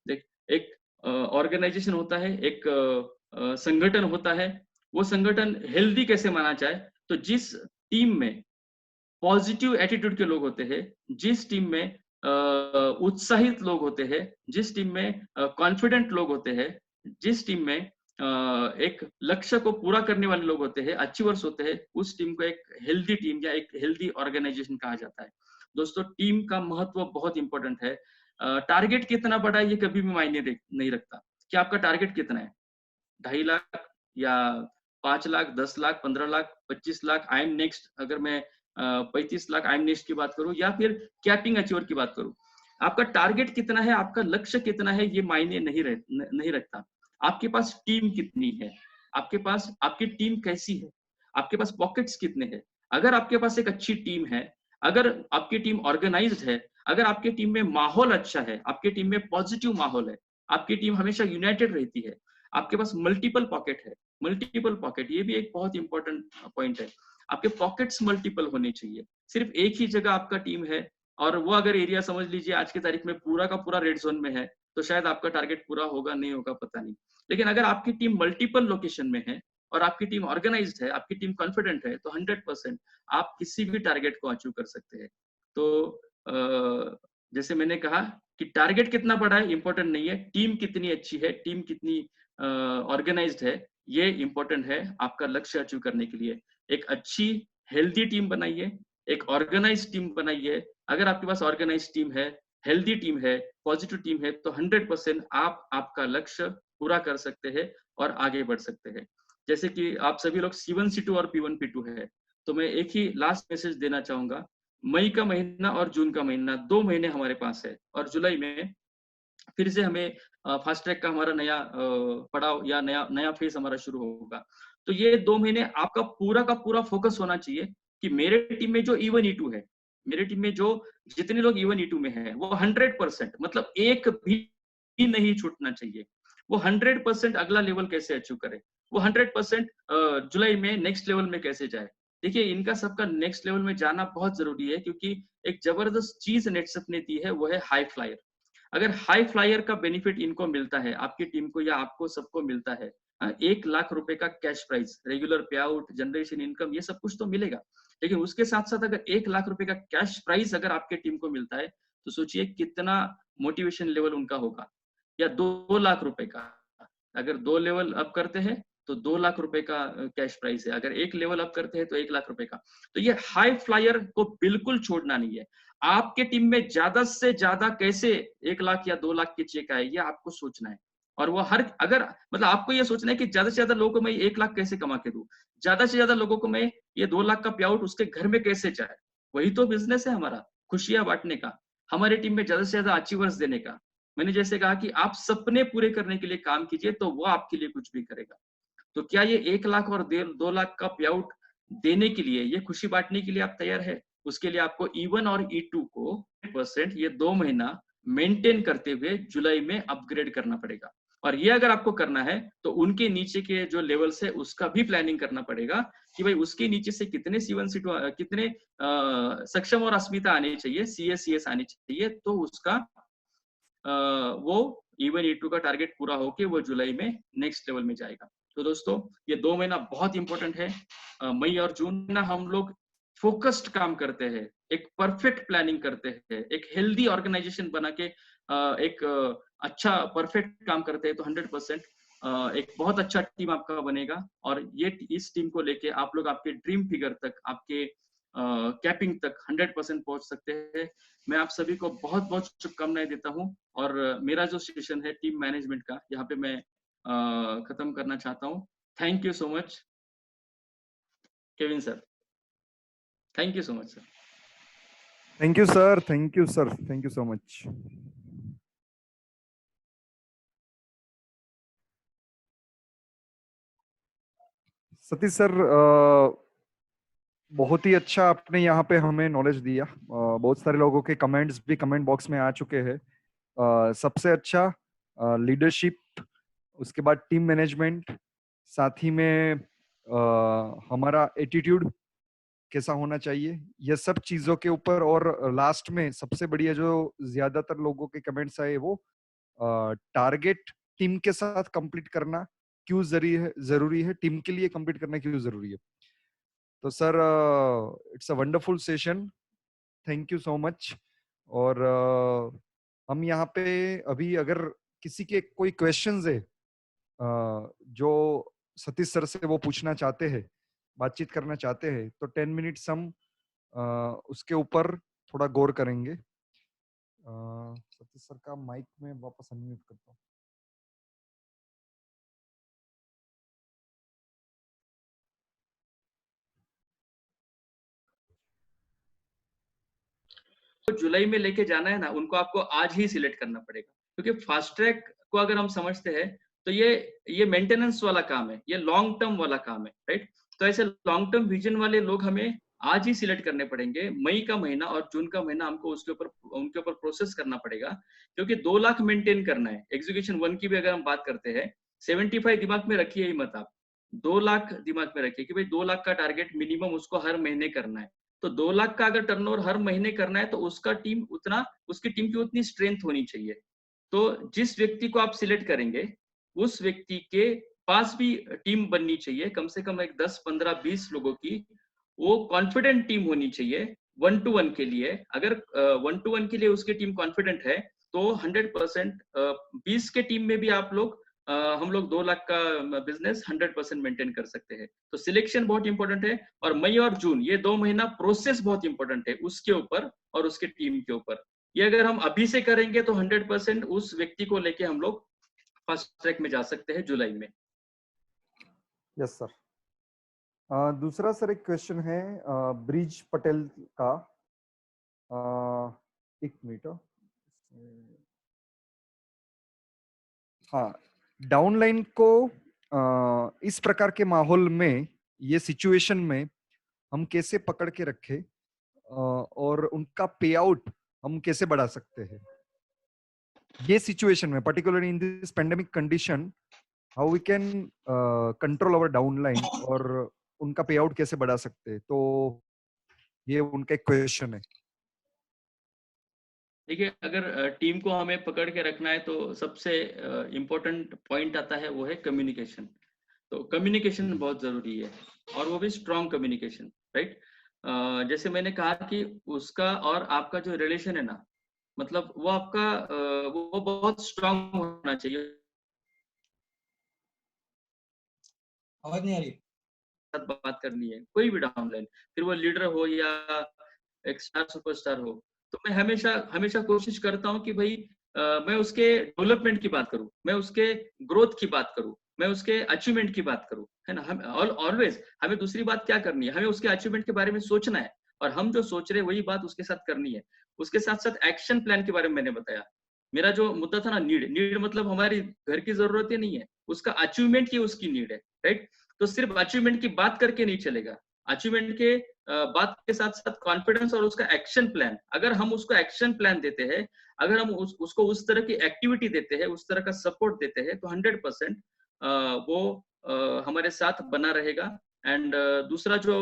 देख, एक ऑर्गेनाइजेशन होता है, एक संगठन होता है, वो संगठन हेल्दी कैसे माना जाए, तो जिस टीम में पॉजिटिव एटीट्यूड के लोग होते हैं, जिस टीम में उत्साहित लोग होते हैं, जिस टीम में कॉन्फिडेंट लोग होते हैं, जिस टीम में एक लक्ष्य को पूरा करने वाले लोग होते हैं, अचीवर्स होते हैं, उस टीम को एक हेल्दी टीम या एक हेल्दी ऑर्गेनाइजेशन कहा जाता है। दोस्तों, टीम का महत्व बहुत इंपॉर्टेंट है। टारगेट कितना बड़ा है ये कभी भी मायने नहीं रखता। कि आपका टारगेट कितना है? 2.5 लाख या 5 lakh, 10 lakh, 15 lakh, 25 lakh, I am next, अगर मैं 35 लाख आई एम नेक्स्ट की बात करूं, या फिर कैपिंग अचीवर की बात करूं, आपका टारगेट कितना है, आपका लक्ष्य कितना है, ये मायने नहीं रखता। आपके पास टीम कितनी है, आपके पास आपकी टीम कैसी है, आपके पास पॉकेट्स कितने हैं। अगर आपके पास एक अच्छी टीम है, अगर आपकी टीम ऑर्गेनाइज्ड है, अगर आपकी टीम में माहौल अच्छा है, आपकी टीम में पॉजिटिव माहौल है, आपकी टीम हमेशा यूनाइटेड रहती है, आपके पास मल्टीपल पॉकेट है, मल्टीपल पॉकेट, ये भी एक बहुत इंपॉर्टेंट पॉइंट है। आपके पॉकेट्स मल्टीपल होने चाहिए। सिर्फ एक ही जगह आपका टीम है और वो अगर एरिया समझ लीजिए आज की तारीख में पूरा का पूरा रेड जोन में है, तो शायद आपका टारगेट पूरा होगा नहीं होगा पता नहीं। लेकिन अगर आपकी टीम मल्टीपल लोकेशन में है और आपकी टीम ऑर्गेनाइज्ड है, आपकी टीम कॉन्फिडेंट है, तो 100% आप किसी भी टारगेट को अचीव कर सकते हैं। तो जैसे मैंने कहा कि टारगेट कितना बड़ा है इंपॉर्टेंट नहीं है, टीम कितनी अच्छी है, टीम कितनी ऑर्गेनाइज्ड है, ये इंपॉर्टेंट है आपका लक्ष्य अचीव करने के लिए। एक अच्छी हेल्दी टीम बनाइए, एक ऑर्गेनाइज्ड टीम बनाइए। अगर आपके पास ऑर्गेनाइज्ड टीम है, हेल्दी टीम है, पॉजिटिव टीम है, तो 100% आप आपका लक्ष्य पूरा कर सकते हैं और आगे बढ़ सकते हैं। जैसे कि आप सभी लोग C1 C2 और P1 P2 है, तो मैं एक ही लास्ट मैसेज देना चाहूंगा। मई का महीना और जून का महीना 2 महीने हमारे पास है, और जुलाई में फिर से हमें फास्ट ट्रैक का हमारा नया पड़ाव या नया नया फेज हमारा शुरू होगा। तो ये 2 महीने आपका पूरा का पूरा फोकस होना चाहिए कि मेरे टीम में जो E1 E2 है, मेरे टीम में जो जितने लोग E1 E2 में है, वो 100%, मतलब एक भी नहीं छूटना चाहिए। वो 100% अगला लेवल कैसे अचीव करे, वो 100% जुलाई में नेक्स्ट लेवल में कैसे जाए। देखिए, इनका सबका नेक्स्ट लेवल में जाना बहुत जरूरी है, क्योंकि एक जबरदस्त चीज नेटसप ने दी है, वो है हाई फ्लायर। अगर हाई फ्लायर का बेनिफिट इनको मिलता है, आपकी टीम को या आपको सबको मिलता है, 1 लाख रुपए का कैश प्राइज, रेगुलर पे आउट, जनरेशन इनकम, ये सब कुछ तो मिलेगा। लेकिन उसके साथ साथ अगर 1 लाख रुपए का कैश प्राइज अगर आपके टीम को मिलता है, तो सोचिए कितना मोटिवेशन लेवल उनका होगा। या 2 लाख रुपए का, अगर 2 लेवल अप करते हैं तो 2 लाख रुपए का कैश प्राइस है, अगर एक लेवल अप करते हैं तो 1 लाख रुपए का। तो ये हाई फ्लायर को बिल्कुल छोड़ना नहीं है। आपके टीम में ज्यादा से ज्यादा कैसे 1 लाख या 2 लाख की चेक आए, ये आपको सोचना है। और वो हर, अगर मतलब आपको ये सोचना है कि ज्यादा से ज्यादा लोगों को मैं 1 लाख कैसे कमा के दूं, ज्यादा से ज्यादा लोगों को मैं ये 2 लाख का पे आउट उसके घर में कैसे जाए। वही तो बिजनेस है हमारा, खुशियां बांटने का, हमारे टीम में ज्यादा से ज्यादा अचीवर्स देने का। मैंने जैसे कहा कि आप सपने पूरे करने के लिए काम कीजिए, तो वो आपके लिए कुछ भी करेगा। तो क्या ये 1 लाख और 2 लाख का पे आउट देने के लिए, ये खुशी बांटने के लिए आप तैयार है? उसके लिए आपको E1 और E2 को परसेंट ये 2 महीना मेंटेन करते हुए जुलाई में अपग्रेड करना पड़ेगा। और ये अगर आपको करना है, तो उनके नीचे के जो लेवल्स है उसका भी प्लानिंग करना पड़ेगा, कि भाई उसके नीचे से कितने C1 C2 कितने सक्षम और अस्मिता आनी चाहिए, CS CS आनी चाहिए, तो उसका वो E1 E2 का टारगेट पूरा होके वो जुलाई में नेक्स्ट लेवल में जाएगा। तो दोस्तों, ये 2 महीना बहुत इंपॉर्टेंट है। मई और जून में हम लोग फोकस्ड काम करते हैं, एक परफेक्ट प्लानिंग करते हैं, एक हेल्दी ऑर्गेनाइजेशन बना के एक अच्छा परफेक्ट काम करते हैं, तो 100% एक बहुत अच्छा टीम आपका बनेगा। और ये इस टीम को लेके आप लोग आपके ड्रीम फिगर तक, आपके कैपिंग तक 100% पहुंच सकते हैं। मैं आप सभी को बहुत बहुत शुभकामनाएं देता हूं। और मेरा जो सेशन है टीम मैनेजमेंट का, यहाँ पे मैं खत्म करना चाहता हूँ। Thank you so much Kevin sir, thank you so much sir. Thank you sir, thank you sir, thank you so much. Satish sir, बहुत ही अच्छा आपने यहाँ पे हमें नॉलेज दिया। बहुत सारे लोगों के कमेंट्स भी कमेंट बॉक्स में आ चुके हैं। सबसे अच्छा लीडरशिप, उसके बाद टीम मैनेजमेंट, साथ ही में हमारा एटीट्यूड कैसा होना चाहिए, ये सब चीजों के ऊपर। और लास्ट में सबसे बढ़िया जो ज्यादातर लोगों के कमेंट्स आए, वो टारगेट टीम के साथ कंप्लीट करना क्यों जरूरी है, टीम के लिए कंप्लीट करना क्यों जरूरी है। तो sir it's a wonderful session, thank you so much. और हम यहाँ पे अभी अगर किसी के कोई क्वेश्चंस है जो सतीश सर से वो पूछना चाहते हैं, बातचीत करना चाहते हैं, तो 10 मिनट्स हम उसके ऊपर थोड़ा गौर करेंगे। सतीश सर का माइक में वापस अनम्यूट करता हूँ। तो जुलाई में लेके जाना है ना, उनको आपको आज ही सिलेक्ट करना पड़ेगा, क्योंकि फास्ट ट्रैक को अगर हम समझते हैं तो ये मेंटेनेंस वाला काम है, ये लॉन्ग टर्म वाला काम है, राइट। तो ऐसे लॉन्ग टर्म विजन वाले लोग हमें आज ही सिलेक्ट करने पड़ेंगे। मई का महीना और जून का महीना हमको उनके ऊपर प्रोसेस करना पड़ेगा, क्योंकि 2 लाख मेंटेन करना है। एग्जीक्यूशन 1 की भी अगर हम बात करते हैं, 75 दिमाग में रखिए ही मत आप, 2 लाख दिमाग में रखिए कि भाई 2 लाख का टारगेट मिनिमम उसको हर महीने करना है। तो 2 लाख का अगर टर्नओवर हर महीने करना है तो उसकी टीम की उतनी स्ट्रेंथ होनी चाहिए। तो जिस व्यक्ति को आप सिलेक्ट करेंगे, उस व्यक्ति के पास भी टीम बननी चाहिए, कम से कम एक 10 15 20 लोगों की वो कॉन्फिडेंट टीम होनी चाहिए 1 टू 1 के लिए। अगर 1 टू 1 के लिए उसकी टीम कॉन्फिडेंट है तो 100% 20 के टीम में भी आप लोग हम लोग 2 लाख का बिजनेस 100% मेंटेन कर सकते हैं। तो सिलेक्शन बहुत इंपॉर्टेंट है, और मई और जून ये 2 महीना प्रोसेस बहुत इंपॉर्टेंट है उसके ऊपर और उसके टीम के ऊपर। ये अगर हम अभी से करेंगे तो 100% उस व्यक्ति को लेके हम लोग फास्ट ट्रैक में जा सकते हैं जुलाई में। Yes sir. दूसरा सर एक क्वेश्चन है ब्रिज पटेल का। एक मिनट। हाँ, डाउनलाइन को इस प्रकार के माहौल में, ये सिचुएशन में हम कैसे पकड़ के रखें और उनका पे आउट हम कैसे बढ़ा सकते हैं ये सिचुएशन में, particularly in this pandemic condition, how we can control our downline और उनका पे आउट कैसे बढ़ा सकते हैं। तो ये उनका एक क्वेश्चन है। देखिए, अगर टीम को हमें पकड़ के रखना है तो सबसे इम्पोर्टेंट पॉइंट आता है, वो है कम्युनिकेशन। तो कम्युनिकेशन बहुत जरूरी है, और वो भी स्ट्रॉन्ग कम्युनिकेशन, राइट। जैसे मैंने कहा कि उसका और आपका जो रिलेशन है ना, मतलब वो आपका वो बहुत स्ट्रॉन्ग होना चाहिए। आवाज नहीं आ रही। साथ बात करनी है, कोई भी डाउनलाइन, फिर वो लीडर हो या एक स्टार सुपरस्टार हो, तो मैं हमेशा हमेशा कोशिश करता हूँ कि भाई मैं उसके डेवलपमेंट की बात करूँ, मैं उसके ग्रोथ की बात करूँ, मैं उसके अचीवमेंट की बात करूँ, है ना। हम ऑलवेज हमें दूसरी बात क्या करनी है, हमें उसके अचीवमेंट के बारे में सोचना है, और हम जो सोच रहे हैं वही बात उसके साथ करनी है। उसके साथ साथ एक्शन प्लान के बारे में मैंने बताया। मेरा जो मुद्दा था ना, नीड नीड मतलब हमारी घर की जरूरत ही नहीं है, उसका अचीवमेंट की उसकी नीड है, राइट। तो सिर्फ अचीवमेंट की बात करके नहीं चलेगा, अचीवमेंट के बात के साथ साथ कॉन्फिडेंस और उसका एक्शन प्लान। अगर हम उसको एक्शन प्लान देते हैं, अगर हम उसको उस तरह की एक्टिविटी देते हैं, उस तरह का सपोर्ट देते हैं, तो 100% वो हमारे साथ बना रहेगा। एंड दूसरा जो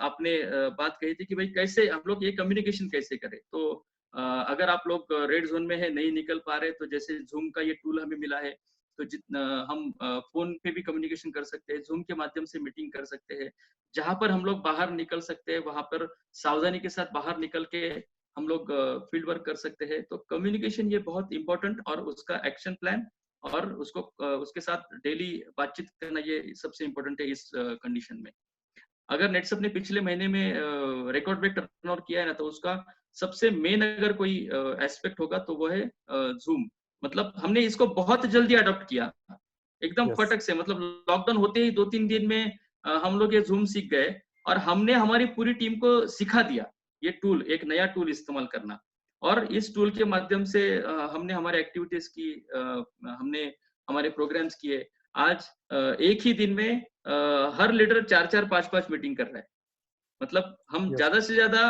आपने बात कही थी कि भाई कैसे हम लोग ये कम्युनिकेशन कैसे करें, तो अगर आप लोग रेड जोन में है, नहीं निकल पा रहे, तो जैसे जूम का ये टूल हमें मिला है, तो जितना हम फोन पे भी कम्युनिकेशन कर सकते हैं, जूम के माध्यम से मीटिंग कर सकते हैं। जहां पर हम लोग बाहर निकल सकते हैं, वहां पर सावधानी के साथ बाहर निकल के हम लोग फील्ड वर्क कर सकते हैं। तो कम्युनिकेशन ये बहुत इंपॉर्टेंट, और उसका एक्शन प्लान और उसको उसके साथ डेली बातचीत करना, ये सबसे इम्पोर्टेंट है इस कंडीशन में। अगर नेट्स अपने पिछले महीने में रिकॉर्ड ब्रेक टर्नओवर किया है ना, तो उसका सबसे मेन अगर कोई एस्पेक्ट होगा तो वो है जूम। मतलब हमने इसको बहुत जल्दी अडॉप्ट किया, एकदम यस फटक से, मतलब लॉकडाउन होते ही 2-3 दिन में हम लोग ये जूम सीख गए, और हमने हमारी पूरी टीम को सिखा दिया ये टूल, एक नया टूल इस्तेमाल करना। और इस टूल के माध्यम से हमने हमारे एक्टिविटीज की, हमने हमारे प्रोग्राम्स किए। आज एक ही दिन में हर लीडर 4-4 5-5 मीटिंग कर रहा है। मतलब हम यस ज्यादा से ज्यादा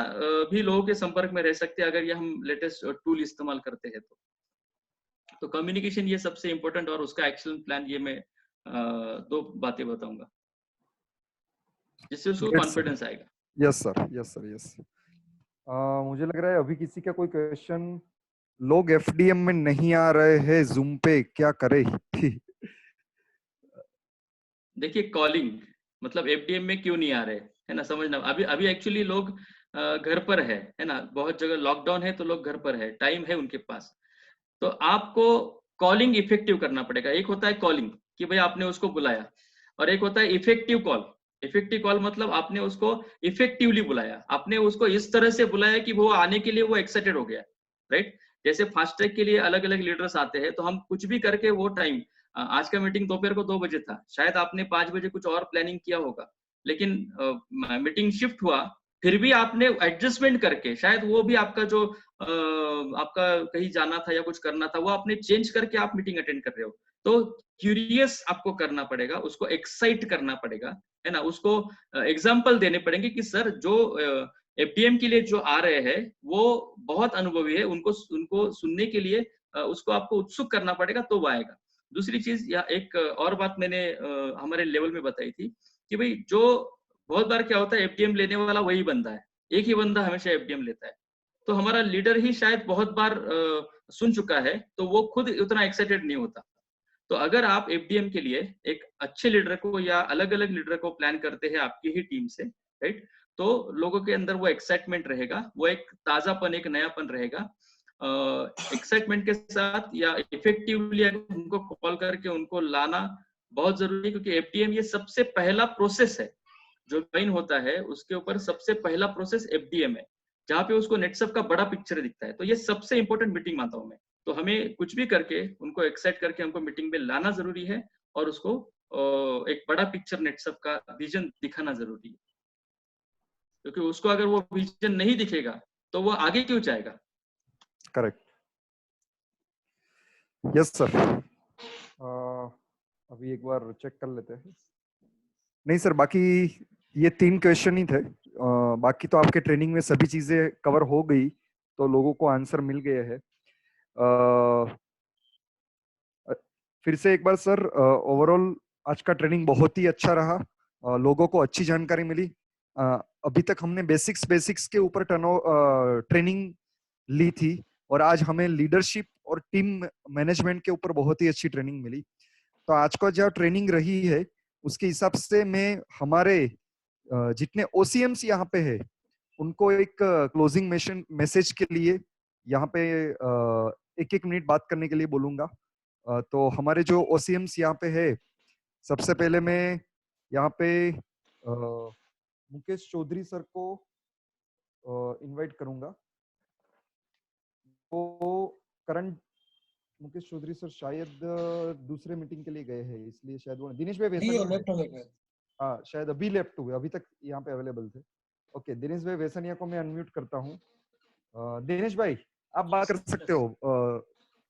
भी लोगों के संपर्क में रह सकते हैं अगर ये हम लेटेस्ट टूल इस्तेमाल करते हैं तो कम्युनिकेशन ये सबसे इम्पोर्टेंट, और उसका एक्शन प्लान ये मैं 2 बातें बताऊंगा जिससे उसको ग्रेट सर। कॉन्फिडेंस आएगा। Yes sir, yes sir, yes. मुझे लग रहा है अभी किसी का कोई क्वेश्चन लोग एफडीएम में नहीं आ रहे हैं जूम पे, क्या करे? देखिए कॉलिंग मतलब एफडीएम में क्यों नहीं आ रहे, है ना, समझना। अभी अभी एक्चुअली लोग घर पर है ना, बहुत जगह लॉकडाउन है तो लोग घर पर है, टाइम है उनके पास। तो आपको कॉलिंग इफेक्टिव करना पड़ेगा। एक होता है कॉलिंग कि भाई आपने उसको बुलाया, और एक होता है इफेक्टिव कॉल। इफेक्टिव कॉल मतलब आपने उसको इफेक्टिवली बुलाया, आपने उसको इस तरह से बुलाया कि वो आने के लिए वो एक्साइटेड हो गया, राइट। जैसे फास्ट ट्रैक के लिए अलग अलग लीडर्स आते हैं, तो हम कुछ भी करके वो टाइम, आज का मीटिंग दोपहर को 2 बजे था, शायद आपने 5 बजे कुछ और प्लानिंग किया होगा, लेकिन मीटिंग शिफ्ट हुआ, फिर भी आपने एडजस्टमेंट करके, शायद वो भी आपका जो आपका कहीं जाना था या कुछ करना था, वो आपने चेंज करके आप मीटिंग अटेंड कर रहे हो। तो क्यूरियस आपको करना पड़ेगा, उसको एक्साइट करना पड़ेगा, है ना, उसको एग्जाम्पल देने पड़ेंगे कि सर जो एफडीएम के लिए जो आ रहे हैं वो बहुत अनुभवी है, उनको उनको सुनने के लिए उसको आपको उत्सुक करना पड़ेगा, तो वो आएगा। दूसरी चीज या एक और बात मैंने हमारे लेवल में बताई थी कि भाई जो बहुत बार क्या होता है, एफडीएम लेने वाला वही बंदा है, एक ही बंदा हमेशा एफडीएम लेता है। तो हमारा लीडर ही शायद बहुत बार सुन चुका है, तो वो खुद उतना एक्साइटेड नहीं होता। तो अगर आप एफडीएम के लिए एक अच्छे लीडर को या अलग अलग लीडर को प्लान करते हैं आपकी ही टीम से, राइट, तो लोगों के अंदर वो एक्साइटमेंट रहेगा, वो एक ताजापन, एक नयापन रहेगा। एक्साइटमेंट के साथ या इफेक्टिवली उनको कॉल करके उनको लाना बहुत जरूरी है, क्योंकि एफडीएम ये सबसे पहला प्रोसेस है जो ज्वाइन होता है, उसके ऊपर सबसे पहला प्रोसेस एफडीएम है, जहाँ पे उसको नेटसप का बड़ा पिक्चर दिखता है। तो ये सबसे इंपॉर्टेंट मीटिंग मानता हूँ मैं। तो हमें कुछ भी करके उनको एक्साइट करके हमको मीटिंग में लाना जरूरी है, और उसको एक बड़ा पिक्चर नेटसप का विजन दिखाना जरूरी है, क्योंकि उसको अगर वो विजन नहीं दिखेगा तो वो आगे क्यों जाएगा। करेक्ट। Yes sir. अभी एक बार चेक कर लेते हैं। नहीं सर, बाकी ये 3 क्वेश्चन ही थे। बाकी तो आपके ट्रेनिंग में सभी चीजें कवर हो गई, तो लोगों को आंसर मिल गए हैं। फिर से एक बार सर, ओवरऑल आज का ट्रेनिंग बहुत ही अच्छा रहा। लोगों को अच्छी जानकारी मिली। अभी तक हमने बेसिक्स के ऊपर ट्रेनिंग ली थी, और आज हमें लीडरशिप और टीम मैनेजमेंट के ऊपर बहुत ही अच्छी ट्रेनिंग मिली। तो आज का जो ट्रेनिंग रही है उसके हिसाब से मैं हमारे जितने ओसीएम्स यहाँ पे है उनको एक क्लोजिंग मैसेज के लिए यहाँ पे एक एक मिनट बात करने के लिए बोलूंगा। तो हमारे जो ओसीएम्स यहाँ पे है, सबसे पहले मैं यहाँ पे मुकेश चौधरी सर को इनवाइट करूंगा। तो करंट मुकेश चौधरी सर शायद दूसरे मीटिंग के लिए गए हैं, इसलिए शायद वो दिनेश भाई नहीं, वो वैसा लेफ्ट हो गए। हाँ शायद अभी लेफ्ट हुए, अभी तक यहाँ पे अवेलेबल थे। ओके, दिनेश भाई वैसनिया को मैं अनम्यूट करता हूँ। दिनेश भाई आप बात कर सकते हो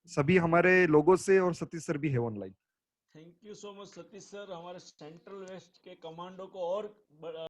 सभी हमारे लोगों से, और सतीश सर भी है online. Thank you so much Satish sir, हमारे सेंट्रल वेस्ट के कमांडो को और